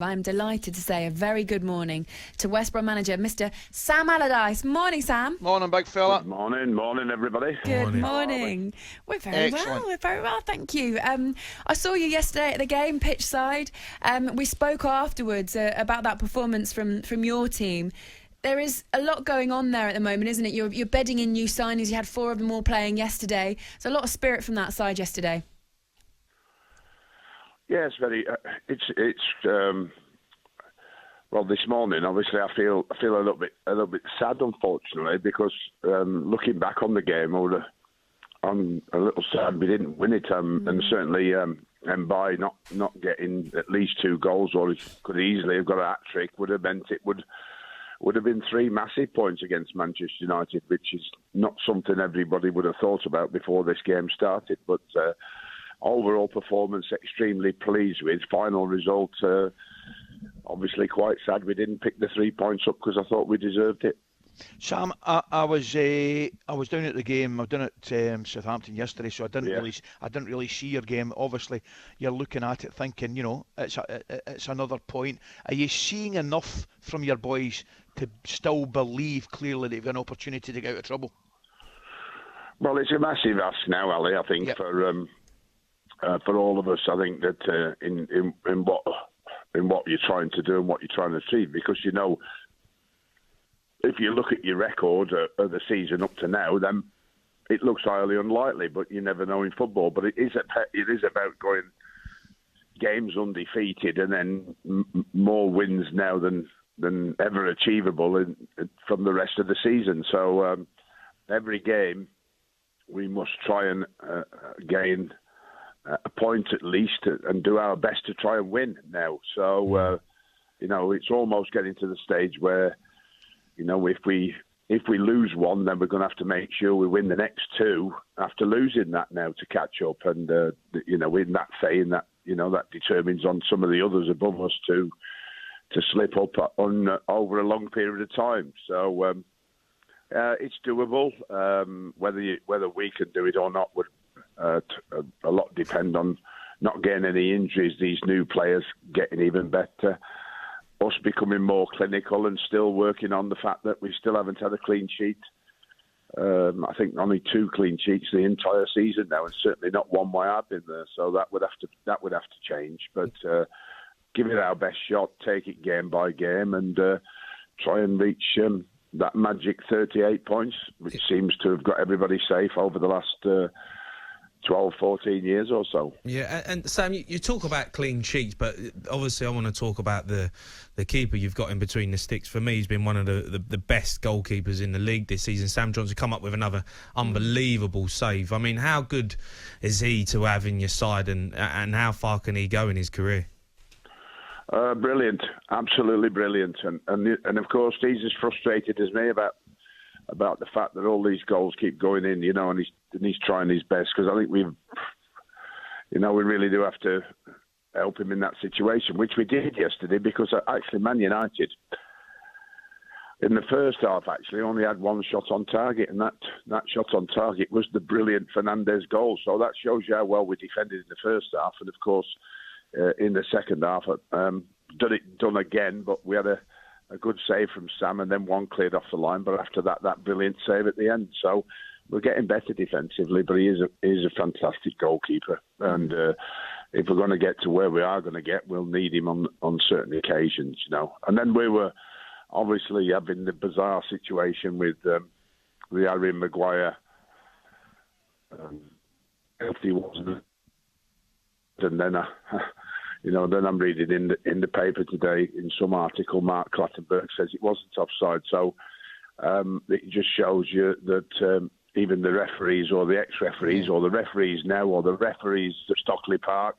I'm delighted to say a very good morning to West Brom manager, Mr. Sam Allardyce. Morning, Sam. Morning, big fella. Good morning, everybody. Good morning. We're very well, thank you. I saw you yesterday at the game, pitch side. We spoke afterwards about that performance from your team. There is a lot going on there at the moment, isn't it? You're bedding in new signings. You had 4 of them all playing yesterday. There's a lot of spirit from that side yesterday. Yeah, it's very. Well, this morning, obviously, I feel a little bit sad, unfortunately, because looking back on the game, I'm a little sad we didn't win it, and certainly, and by not getting at least 2 goals, or could easily have got a hat trick, would have meant it would have been 3 massive points against Manchester United, which is not something everybody would have thought about before this game started, but. Overall performance, extremely pleased with. Final result, obviously quite sad we didn't pick the 3 points up because I thought we deserved it. Sam, I was down at the game. I was down at Southampton yesterday, so I didn't really see your game. Obviously, you're looking at it thinking, it's another point. Are you seeing enough from your boys to still believe clearly they've got an opportunity to get out of trouble? Well, it's a massive ask now, Ali. I think for all of us, I think that in what you're trying to do and what you're trying to achieve, because if you look at your record of the season up to now, then it looks highly unlikely. But you never know in football. But it is about going games undefeated and then more wins now than ever achievable from the rest of the season. So every game we must try and gain a point at least and do our best to try and win now. So, it's almost getting to the stage where, if we lose one, then we're going to have to make sure we win the next 2 after losing that now to catch up. And, in that saying that, that determines on some of the others above us to slip up over a long period of time. So, it's doable. Whether we can do it or not would a lot depend on not getting any injuries, these new players getting even better, us becoming more clinical and still working on the fact that we still haven't had a clean sheet. I think only 2 clean sheets the entire season now, and certainly not one where I've been there. So that would have to change. But give it our best shot, take it game by game, and try and reach that magic 38 points, which seems to have got everybody safe over the last 12, 14 years or so. Yeah, and Sam, you talk about clean sheets, but obviously I want to talk about the keeper you've got in between the sticks. For me, he's been one of the best goalkeepers in the league this season. Sam Johnson come up with another unbelievable save. I mean, how good is he to have in your side, and how far can he go in his career? Brilliant, absolutely brilliant. And of course, he's as frustrated as me about the fact that all these goals keep going in, and he's trying his best, because I think we really do have to help him in that situation, which we did yesterday, because actually Man United, in the first half, actually only had 1 shot on target, and that shot on target was the brilliant Fernandes goal. So that shows you how well we defended in the first half, and of course, in the second half, done again, but we had a good save from Sam, and then 1 cleared off the line. But after that brilliant save at the end. So we're getting better defensively, but he is a fantastic goalkeeper. And if we're going to get to where we are going to get, we'll need him on certain occasions, And then we were obviously having the bizarre situation with Harry Maguire. He wasn't. And then then I'm reading in the paper today, in some article, Mark Clattenburg says it wasn't offside. So it just shows you that even the referees or the ex-referees or the referees now or the referees at Stockley Park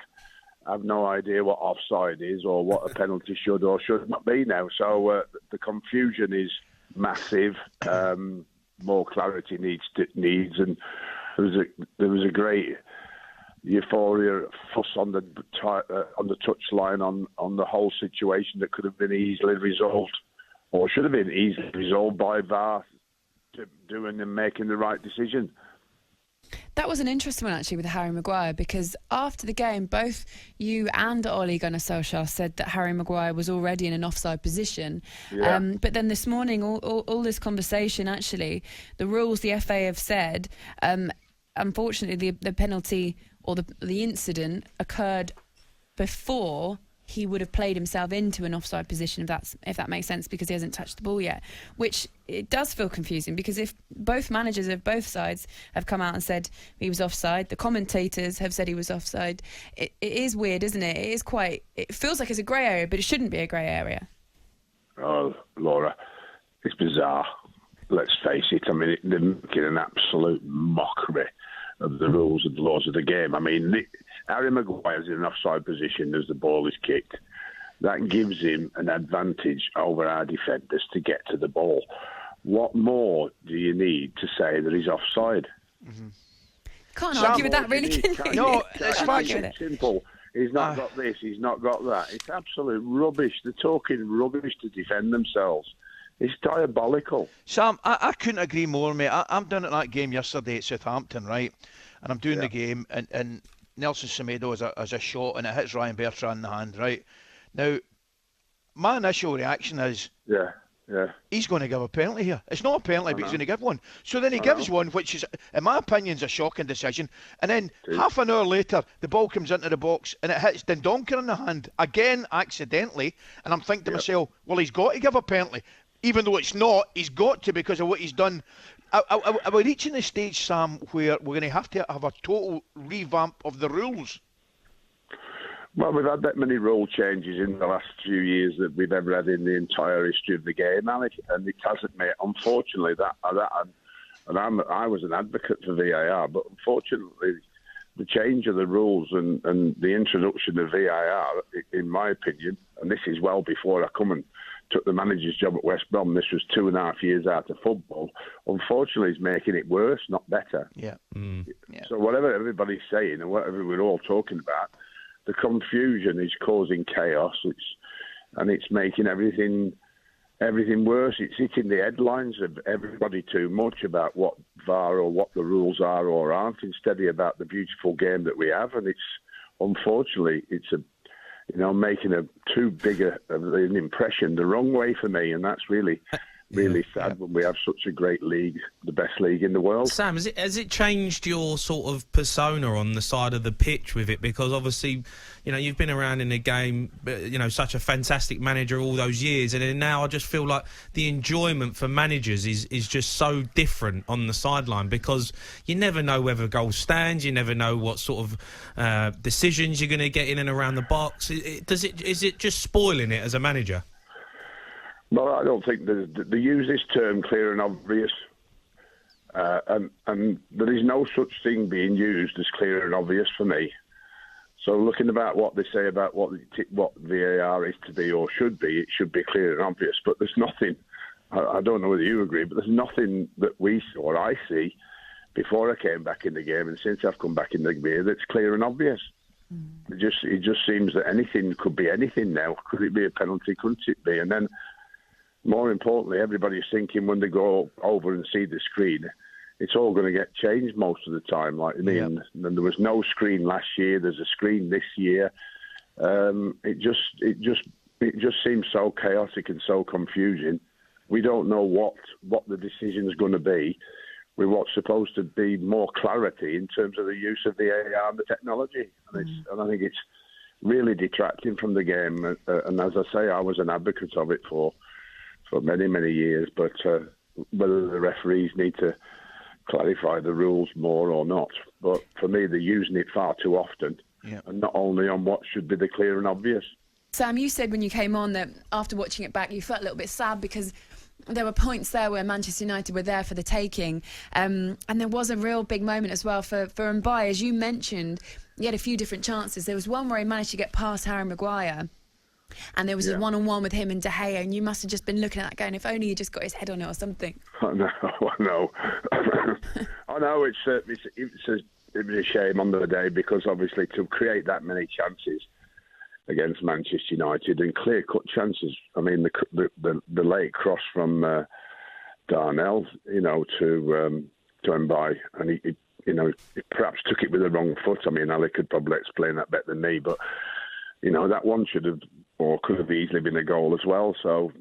have no idea what offside is or what a penalty should or should not be now. So the confusion is massive. More clarity needs, and there was a great euphoria, fuss on the touchline on the whole situation that could have been easily resolved, or should have been easily resolved by VAR doing and making the right decision. That was an interesting one, actually, with Harry Maguire, because after the game, both you and Ole Gunnar Solskjaer said that Harry Maguire was already in an offside position. Yeah. But then this morning, all this conversation, actually, the rules the FA have said, unfortunately, the penalty or the incident occurred before he would have played himself into an offside position, if that makes sense, because he hasn't touched the ball yet, which it does feel confusing, because if both managers of both sides have come out and said he was offside, the commentators have said he was offside, it is weird, isn't it? It feels like it's a grey area, but it shouldn't be a grey area. Oh, Laura, it's bizarre. Let's face it. I mean, they're making an absolute mockery of the rules and the laws of the game. I mean, Harry Maguire's in an offside position as the ball is kicked. That gives him an advantage over our defenders to get to the ball. What more do you need to say that he's offside? Mm-hmm. Can't argue with that, really, can you? No, it's quite simple. He's not got this, he's not got that. It's absolute rubbish. They're talking rubbish to defend themselves. It's diabolical. Sam, I couldn't agree more, mate. I'm down at that game yesterday at Southampton, right? And I'm doing the game, and Nelson Semedo has a shot, and it hits Ryan Bertrand in the hand, right? Now, my initial reaction is, he's going to give a penalty here. It's not a penalty, but he's going to give one. So then he gives one, which is, in my opinion, is a shocking decision. And then half an hour later, the ball comes into the box, and it hits Dendoncker in the hand, again, accidentally. And I'm thinking to myself, well, he's got to give a penalty. Even though it's not, he's got to, because of what he's done. Are we reaching the stage, Sam, where we're going to have a total revamp of the rules? Well, we've had that many rule changes in the last few years that we've ever had in the entire history of the game, Alec, and it hasn't made. Unfortunately, I was an advocate for VAR, but unfortunately, the change of the rules and the introduction of VAR, in my opinion, and this is well before I come and took the manager's job at West Brom. This was 2.5 years out of football. Unfortunately, it's making it worse, not better. Yeah. So whatever everybody's saying and whatever we're all talking about, the confusion is causing chaos. It's making everything worse. It's hitting the headlines of everybody too much about what VAR or what the rules are or aren't, instead of about the beautiful game that we have. And unfortunately, it's making a too big an impression the wrong way for me, and that's really sad when we have such a great league, the best league in the world. Sam, has it changed your sort of persona on the side of the pitch with it? Because obviously, you've been around in the game, such a fantastic manager all those years, and then now I just feel like the enjoyment for managers is just so different on the sideline, because you never know whether goal stands, you never know what sort of decisions you're going to get in and around the box. Is it just spoiling it as a manager? Well, I don't think they use this term clear and obvious, and there is no such thing being used as clear and obvious for me. So looking about what they say about what VAR is to be or should be, it should be clear and obvious. But there's nothing, I don't know whether you agree, but there's nothing that we or I see before I came back in the game and since I've come back in the game that's clear and obvious. It just seems that anything could be anything now. Could it be a penalty? Couldn't it be? And then, more importantly, everybody's thinking when they go over and see the screen, it's all going to get changed most of the time. And there was no screen last year. There's a screen this year. It just seems so chaotic and so confusing. We don't know what the decision is going to be with what's supposed to be more clarity in terms of the use of the VAR and the technology. And I think it's really detracting from the game. And as I say, I was an advocate of it for many, many years, but whether the referees need to clarify the rules more or not. But for me, they're using it far too often, and not only on what should be the clear and obvious. Sam, you said when you came on that after watching it back, you felt a little bit sad because there were points there where Manchester United were there for the taking. And there was a real big moment as well for Mbaye. As you mentioned, he had a few different chances. There was one where he managed to get past Harry Maguire, and there was a one-on-one with him and De Gea, and you must have just been looking at that going, if only he just got his head on it or something. I know. It was a shame on the day, because obviously to create that many chances against Manchester United, and clear-cut chances. I mean, the late cross from Darnell, to Mbaye, and he perhaps took it with the wrong foot. I mean, Ali could probably explain that better than me, but that one should have or could have easily been a goal as well. So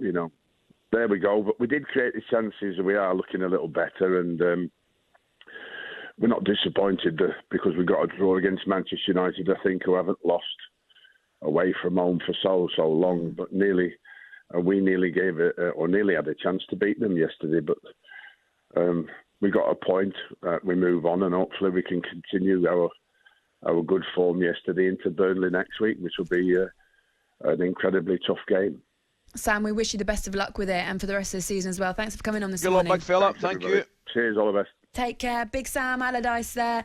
there we go. But we did create the chances, and we are looking a little better, and we're not disappointed because we got a draw against Manchester United, I think, who haven't lost away from home for so long, but we nearly gave it, or nearly had a chance to beat them yesterday, but we got a point. We move on, and hopefully we can continue our good form yesterday into Burnley next week, which will be an incredibly tough game. Sam, we wish you the best of luck with it and for the rest of the season as well. Thanks for coming on this morning. Good luck, big fella. Thank you. Cheers, all the best. Take care. Big Sam Allardyce there.